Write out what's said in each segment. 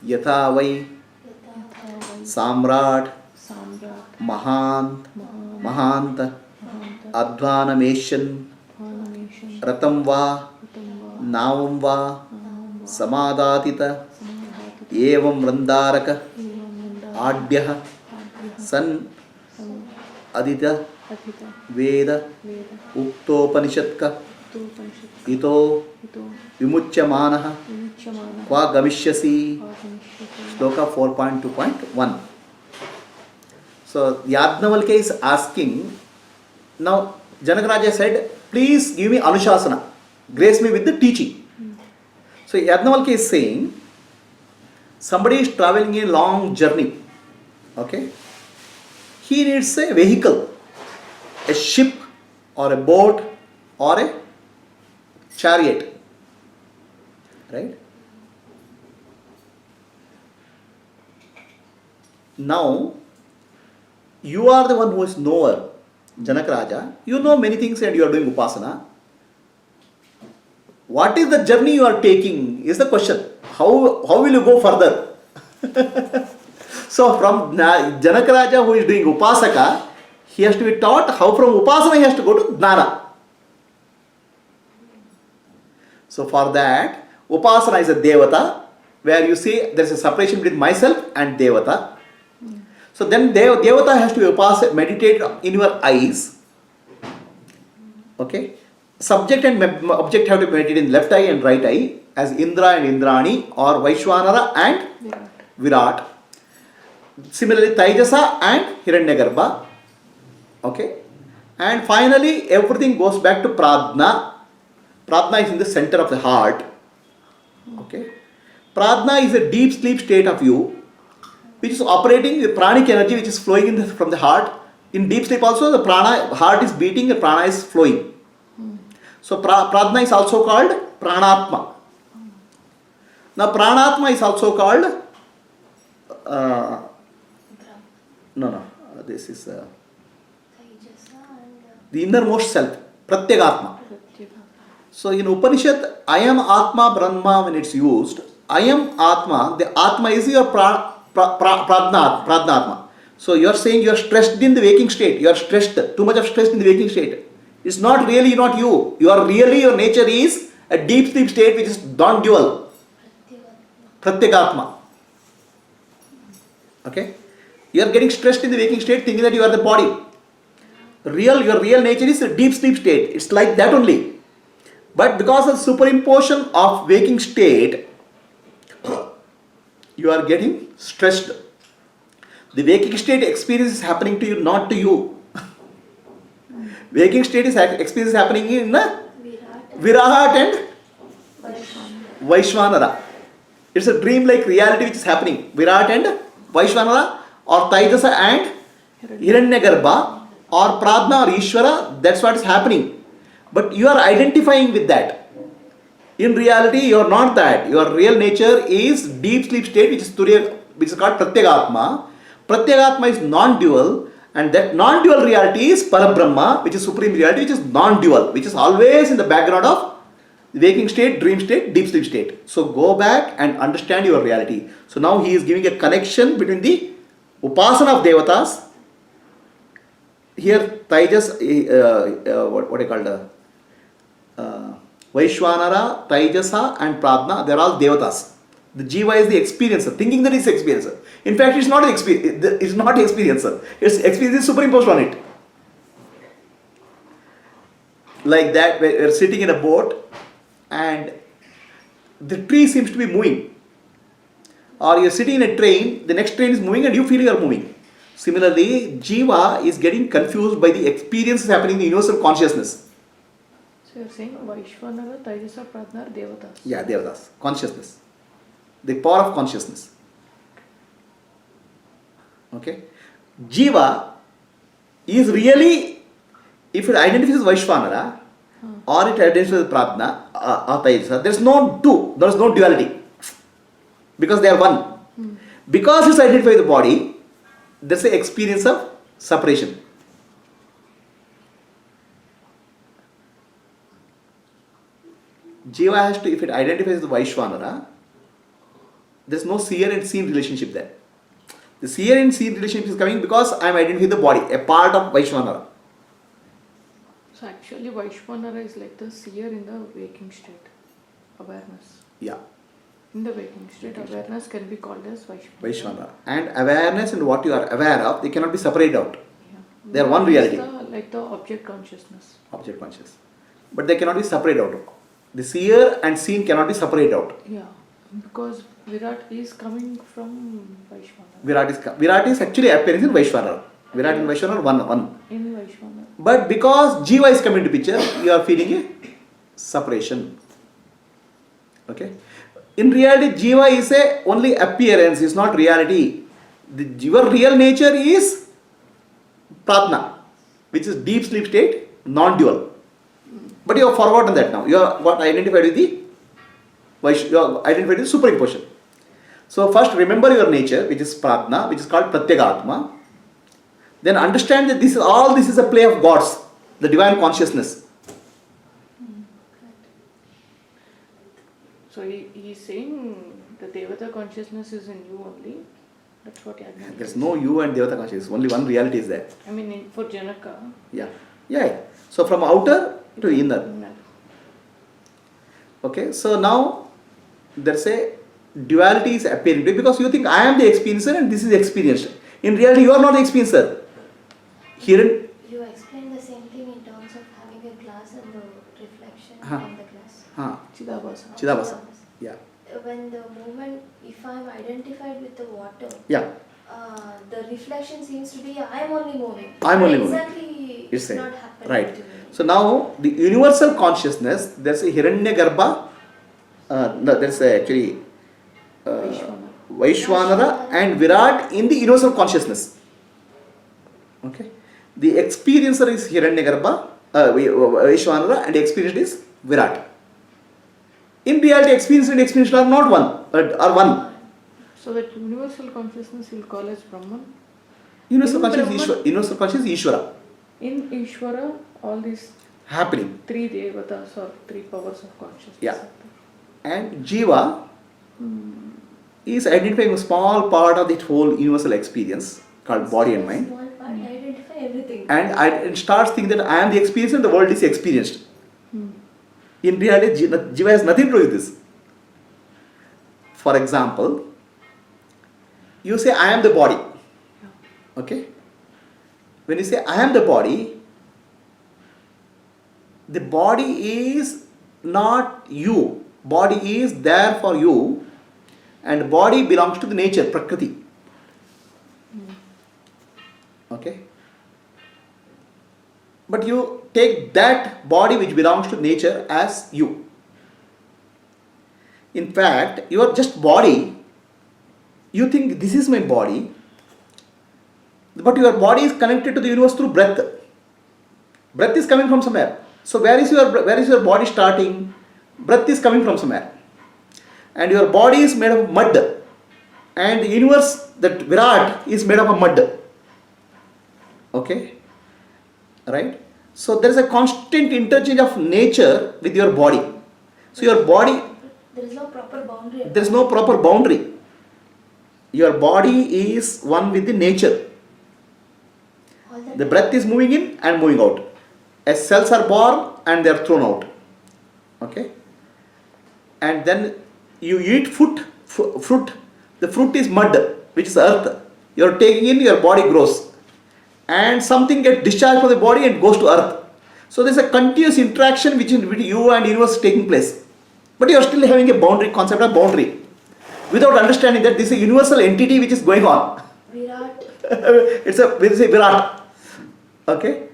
यथा वै साम्राट् महान्त महान्त अध्वानमेष्यन् रतं वा नावं वा समादातित एवं वृन्दारक आढ्यः सन् अदित वेद उक्तोपनिषत्क इतो विमुच्यमानः क्वा गमिष्यसि. Shloka 4.2.1. So Yajnavalkya is asking, now Janakaraja said, please give me Anushasana, grace me with the teaching. So Yajnavalkya is saying, somebody is traveling a long journey, okay, he needs a vehicle, a ship or a boat or a chariot, right? Now you are the one who is knower, Janakaraja. You know many things and you are doing Upasana. What is the journey you are taking is the question. How will you go further? So from Janakaraja who is doing Upasaka, he has to be taught how from Upasana he has to go to Jnana. So for that, Upasana is a Devata, where you see there is a separation between myself and Devata. So then Devata has to meditate in your eyes. Okay. Subject and object have to meditate in left eye and right eye as Indra and Indrani, or Vaishwanara and Virat. Similarly, Taijasa and Hiranyagarbha. Okay. And finally, everything goes back to Pradna. Pradna is in the center of the heart. Okay. Pradna is a deep sleep state of you, which is operating the pranic energy which is flowing from the heart. In deep sleep also the heart is beating, the prana is flowing. So Pradna is also called Pranatma. Now Pranatma is also called this is the innermost self, Pratyagatma. So in Upanishad, I am Atma Brahma, when it's used, I am Atma, the Atma is your Pradnatma. So you are saying you are stressed in the waking state. You are stressed, too much of stress in the waking state. It's not really not you. You are really, your nature is a deep sleep state which is non-dual. Pratyagatma. Okay? You are getting stressed in the waking state thinking that you are the body. Your real nature is a deep sleep state. It's like that only. But because of superimposition of waking state, you are getting stressed. The waking state experience is happening to you, not to you. Waking state is experience is happening in Virat and Vaishwanara. It's a dream-like reality which is happening. Virat and Vaishwanara, or Taijasa and Hiranyagarbha, or Pradna or Ishvara, that's what is happening. But you are identifying with that. In reality, you are not that. Your real nature is deep sleep state, which is called Pratyagatma. Pratyagatma is non-dual, and that non-dual reality is Parabrahma, which is supreme reality, which is non-dual, which is always in the background of waking state, dream state, deep sleep state. So go back and understand your reality. So now he is giving a connection between the Upasana of Devatas. Here, Taijas, what I call Vaishwanara, Taijasa and Pradna, they are all Devatas. The Jiva is the experiencer, thinking that it's experiencer. In fact, it's not an experiencer. It's not experiencer. Its experience is superimposed on it. Like that, we're sitting in a boat and the tree seems to be moving. Or you're sitting in a train, the next train is moving and you feel you are moving. Similarly, Jiva is getting confused by the experiences happening in the universal consciousness. So you're saying Vaishwanara, Taijasa, Pradna are Devatas? Yeah, Devatas. Consciousness. The power of consciousness. Okay. Jiva is really, if it identifies as Vaishwanara or it identifies as Pradna or Taijasa, there is no two, there is no duality. Because they are one. Because it's identified with the body, there's an experience of separation. Jiva has to, if it identifies with Vaishwanara, There's no seer and seen relationship there. The seer and seen relationship is coming because I am identifying the body, a part of Vaishwanara. So actually Vaishwanara is like the seer in the waking state, awareness. Yeah. In the waking state, awareness can be called as Vaishwanara. Vaishwanara. And awareness and what you are aware of, they cannot be separated out. Yeah. They are one reality. Like the object consciousness. Object conscious. But they cannot be separated out. The seer and seen cannot be separated out. Yeah. Because Virat is coming from Vaishwanara. Virat is actually appearing in Vaishwanara. Virat and Vaishwanara one. In Vaishwanara. But because Jiva is coming to picture, you are feeling a separation. Okay. In reality, Jiva is a only appearance, is not reality. Your real nature is Pratna, which is deep sleep state, non-dual. But you have forgotten that now. You are got identified with the superimposition. So first remember your nature, which is Pratna, which is called Pratyagatma. Then understand that this is a play of gods, the divine consciousness. So he is saying the Devata consciousness is in you only. That's what Yajna. There's no you and Devata consciousness. Only one reality is there. I mean, for Janaka. Yeah. So from outer to inner. Okay. So now there's a duality is appearing because you think I am the experiencer and this is experienced. In reality, you are not the experiencer. Here. You explained the same thing in terms of having a glass and the reflection on the glass. Chidabhasa. Yeah. When the moment, if I am identified with the water, the reflection seems to be I am only moving. Exactly, it's not happening. Right. To me. So now the universal consciousness, there's a Hiranyagarbha, there's actually Vaishwanara and Virat in the universal consciousness. Okay. The experiencer is Hiranyagarbha, Vaishwanara, and the experienced is Virat. In reality, experience and experiential are not one, are one. So that universal consciousness we'll call as Brahman. Universal consciousness is Ishvara. In Ishvara, all these happening. Three devatas or three powers of consciousness. Yeah. And Jiva is identifying a small part of that whole universal experience called body and mind. Small part, identify everything. And starts thinking that I am the experience and the world is experienced. In reality, Jiva has nothing to do with this. For example, you say I am the body. Okay? When you say I am the body is not you. Body is there for you, and body belongs to the nature, Prakriti. Okay? But you take that body which belongs to nature as you. In fact, you are just body. You think this is my body, but your body is connected to the universe through breath. Breath is coming from somewhere. So where is your body starting? Breath is coming from somewhere. And your body is made of mud. And the universe, that Virat, is made of mud. Okay? Right? So there is a constant interchange of nature with your body. So your body... There is no proper boundary. There is no proper boundary. Your body is one with the nature. The breath is moving in and moving out. As cells are born and they are thrown out. Okay? And then you eat fruit. The fruit is mud, which is earth. You are taking in, your body grows. And something gets discharged from the body and goes to earth. So there is a continuous interaction between you and universe taking place. But you are still having a boundary, concept of boundary. Without understanding that this is a universal entity which is going on. Virat. It's a Virat. Okay?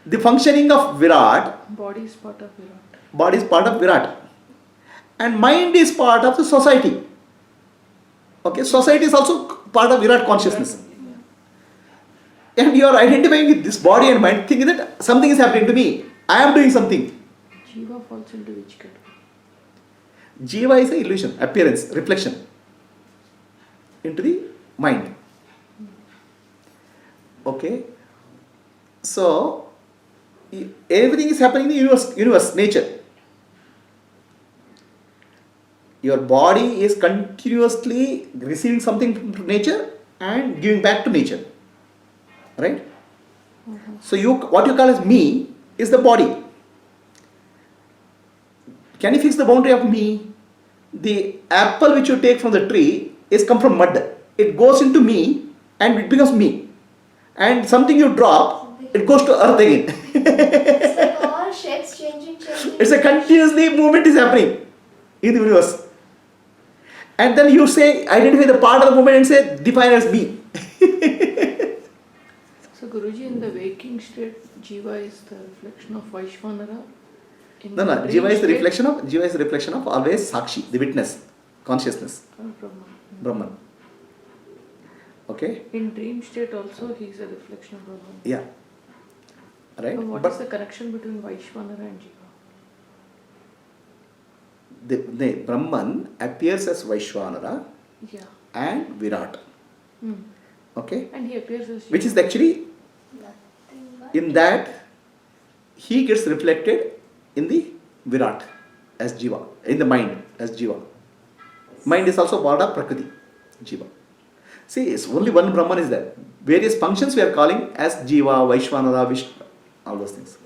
The functioning of Virat. Body is part of Virat. Body is part of Virat. And mind is part of the society. Okay? Society is also part of Virat consciousness. And you are identifying with this body and mind, thinking that something is happening to me. I am doing something. Jiva falls into which category? Jiva is an illusion, appearance, reflection into the mind. Okay? So, everything is happening in the universe, nature. Your body is continuously receiving something from nature and giving back to nature. Right? So what you call as me is the body. Can you fix the boundary of me? The apple which you take from the tree is come from mud. It goes into me and it becomes me. And something you drop, it goes to earth again. It's like all shapes changing. It's a continuously movement is happening in the universe. And then you say, identify the part of the movement and say, define as me. So Guruji, in the waking state, Jiva is the reflection of Vaishvanara. No, Jiva is the reflection of always Sakshi, the witness, consciousness, Brahman. Okay? In dream state also, he is a reflection of Brahman. Yeah. Right? So what is the connection between Vaishvanara and Jiva? The Brahman appears as Vaishvanara and Virat. Okay? And he appears as Jiva. Which is actually, in that, he gets reflected in the Virat as Jiva, in the mind as Jiva. Mind is also part of Prakriti, Jiva. See, it's only one Brahman is there. Various functions we are calling as Jiva, Vaishvanara, Vishnu, all those things.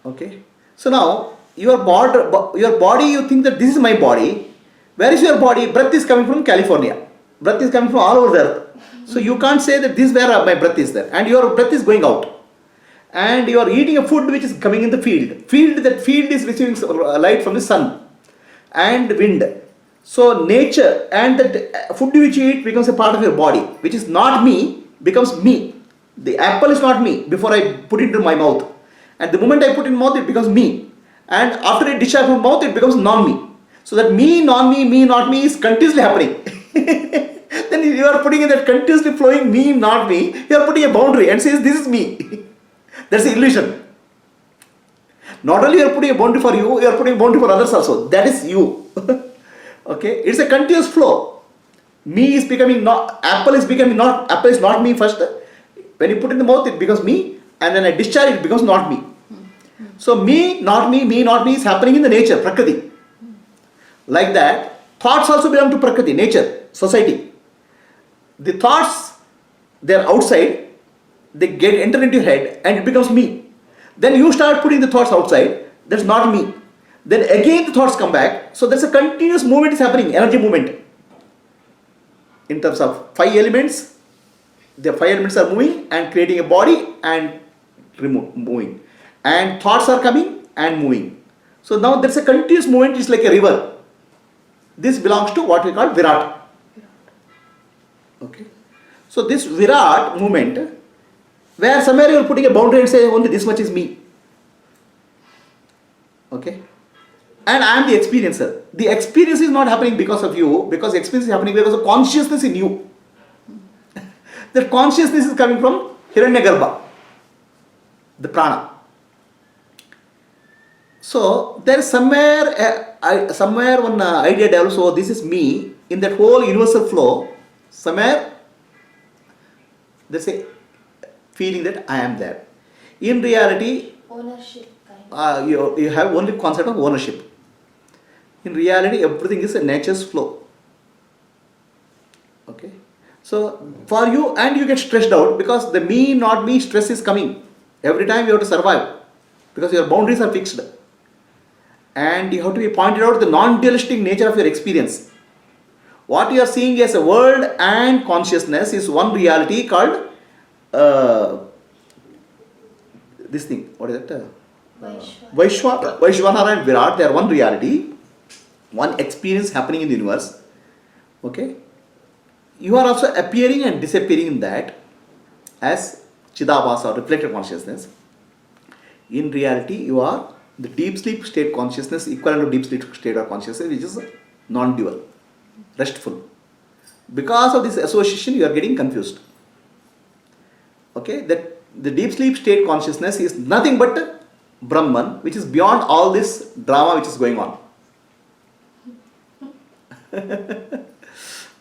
Okay? So now, your body, you think that this is my body. Where is your body? Breath is coming from California. Breath is coming from all over the earth. So you can't say that this is where my breath is there. And your breath is going out. And you are eating a food which is coming in the field. That field is receiving light from the sun and wind. So nature and the food which you eat becomes a part of your body, which is not me, becomes me. The apple is not me before I put it into my mouth. And the moment I put it in mouth, it becomes me. And after it discharges from mouth, it becomes non-me. So that me, non-me, me, not me is continuously happening. Then you are putting in that continuously flowing me, not me, you are putting a boundary and says this is me. That's the illusion. Not only you are putting a boundary for you, you are putting a boundary for others also. That is you. Okay? It's a continuous flow. Me is becoming not, apple is not me first. When you put it in the mouth, it becomes me. And then I discharge, it becomes not me. So me, not me is happening in the nature, Prakriti. Like that, thoughts also belong to Prakriti, nature, society. The thoughts, they are outside, they enter into your head and it becomes me. Then you start putting the thoughts outside, that's not me. Then again the thoughts come back, so there's a continuous movement is happening, energy movement. In terms of 5 elements, the 5 elements are moving and creating a body and moving. And thoughts are coming and moving. So now there's a continuous movement, it's like a river. This belongs to what we call Virat. Okay. So this Virat movement, where somewhere you are putting a boundary and say only this much is me. Okay. And I am the experiencer. The experience is not happening because of you, because the experience is happening because of consciousness in you. That consciousness is coming from Hiranyagarbha, the prana. So there is somewhere one idea develops, so this is me, in that whole universal flow, somewhere there's a feeling that I am there. In reality, Ownership kind of. You have only concept of ownership. In reality, everything is a nature's flow. Okay. So for you, and you get stressed out because the me, not me stress is coming. Every time you have to survive because your boundaries are fixed. And you have to be pointed out the non-dualistic nature of your experience. What you are seeing as a world and consciousness is one reality called this thing. What is it? Vaishvanara and Virat. They are one reality, one experience happening in the universe. Okay. You are also appearing and disappearing in that as Chidabhasa or reflected consciousness. In reality, you are the deep sleep state consciousness, equivalent to deep sleep state of consciousness, which is non-dual, restful. Because of this association, you are getting confused. Okay, that the deep sleep state consciousness is nothing but Brahman, which is beyond all this drama which is going on.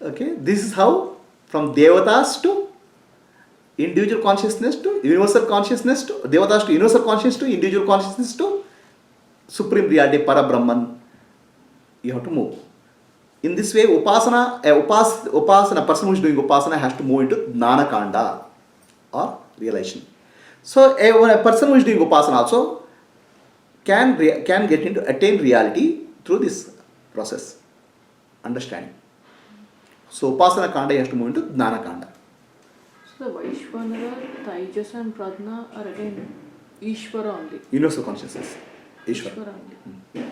Okay, this is how from Devatas to individual consciousness to universal consciousness to Devatas to universal consciousness to individual consciousness to Supreme Reality, Para Brahman, You have to move. In this way, Upasana, person who is doing Upasana has to move into Jnana Kanda or realization. So, a person who is doing Upasana also can get into attain reality through this process, understanding. So, Upasana Kanda has to move into Jnana Kanda. So, the Vaishvanara, Taijasa and Pradna are again Ishvara only. Universal consciousness. Ishvara. Ishvara only.